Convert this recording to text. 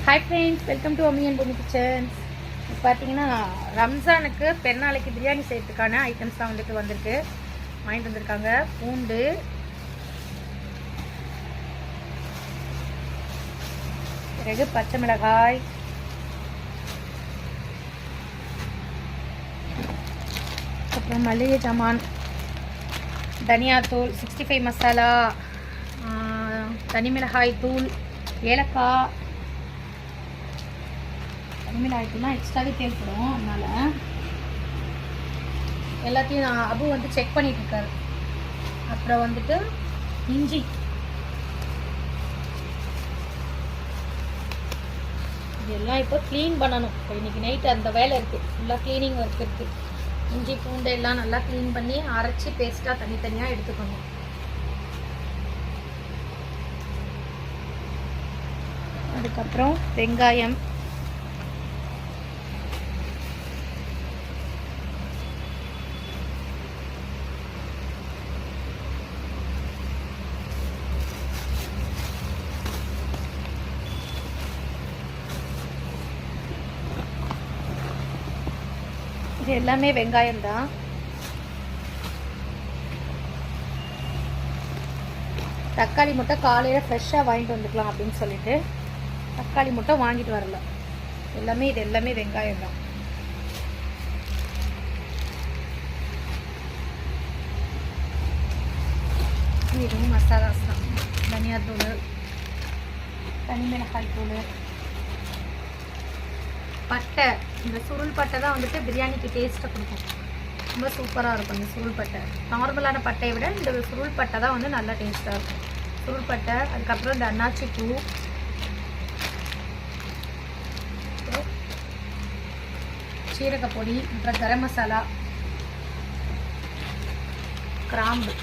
Hi friends, welcome to அம்மி and Bommi kitchens. இப்போ பார்த்தீங்கன்னா ரம்ஜானுக்கு பெருநாளைக்கு பிரியாணி செய்யறதுக்கான ஐட்டம்ஸ் தான் வந்திருக்கு. வாங்கிட்டு வந்திருக்காங்க. பூண்டு, பிறகு பச்சை மிளகாய், அப்புறம் மல்லிகை சாமான், தனியாத்தூள், 65 மசாலா, தனி மிளகாய் தூள், ஏலக்காய். தனிமிளகாய்த்தூள்லாம் எக்ஸ்ட்ராவே தேவைப்படும். அதனால் எல்லாத்தையும் நான் அபு வந்து செக் பண்ணிட்டு இருக்காரு. அப்புறம் வந்துட்டு இஞ்சி, இதெல்லாம் இப்போ க்ளீன் பண்ணணும். இப்போ இன்றைக்கி நைட்டு அந்த வேலை இருக்குது. ஃபுல்லாக க்ளீனிங் ஒர்க் இருக்குது. இஞ்சி பூண்டு எல்லாம் நல்லா க்ளீன் பண்ணி அரைச்சி பேஸ்ட்டாக தனித்தனியாக எடுத்துக்கணும். அதுக்கப்புறம் வெங்காயம், இது எல்லாமே வெங்காயம் தான். தக்காளி முட்டை காலையில் ஃப்ரெஷ்ஷாக வாங்கிட்டு வந்துக்கலாம் அப்படின்னு சொல்லிட்டு தக்காளி முட்டை வாங்கிட்டு வரல. இது எல்லாமே வெங்காயம் தான். இதுவும் மசாலாஸ் தான். தனியாத்தூள், தனி மிளகாய் தூள், பட்டை. இந்த சுருள் பட்டை தான் வந்துட்டு பிரியாணிக்கு டேஸ்ட்டை கொடுக்கும். ரொம்ப சூப்பராக இருக்கும் இந்த சுருள் பட்டை. நார்மலான பட்டையை விட இந்த சுருள் பட்டை தான் வந்து நல்லா டேஸ்ட்டாக இருக்கும். சுருள் பட்டை, அதுக்கப்புறம் இந்த அன்னாச்சி பூ, சீரகப்பொடி, அப்புறம் கரம் மசாலா, கிராம்பு.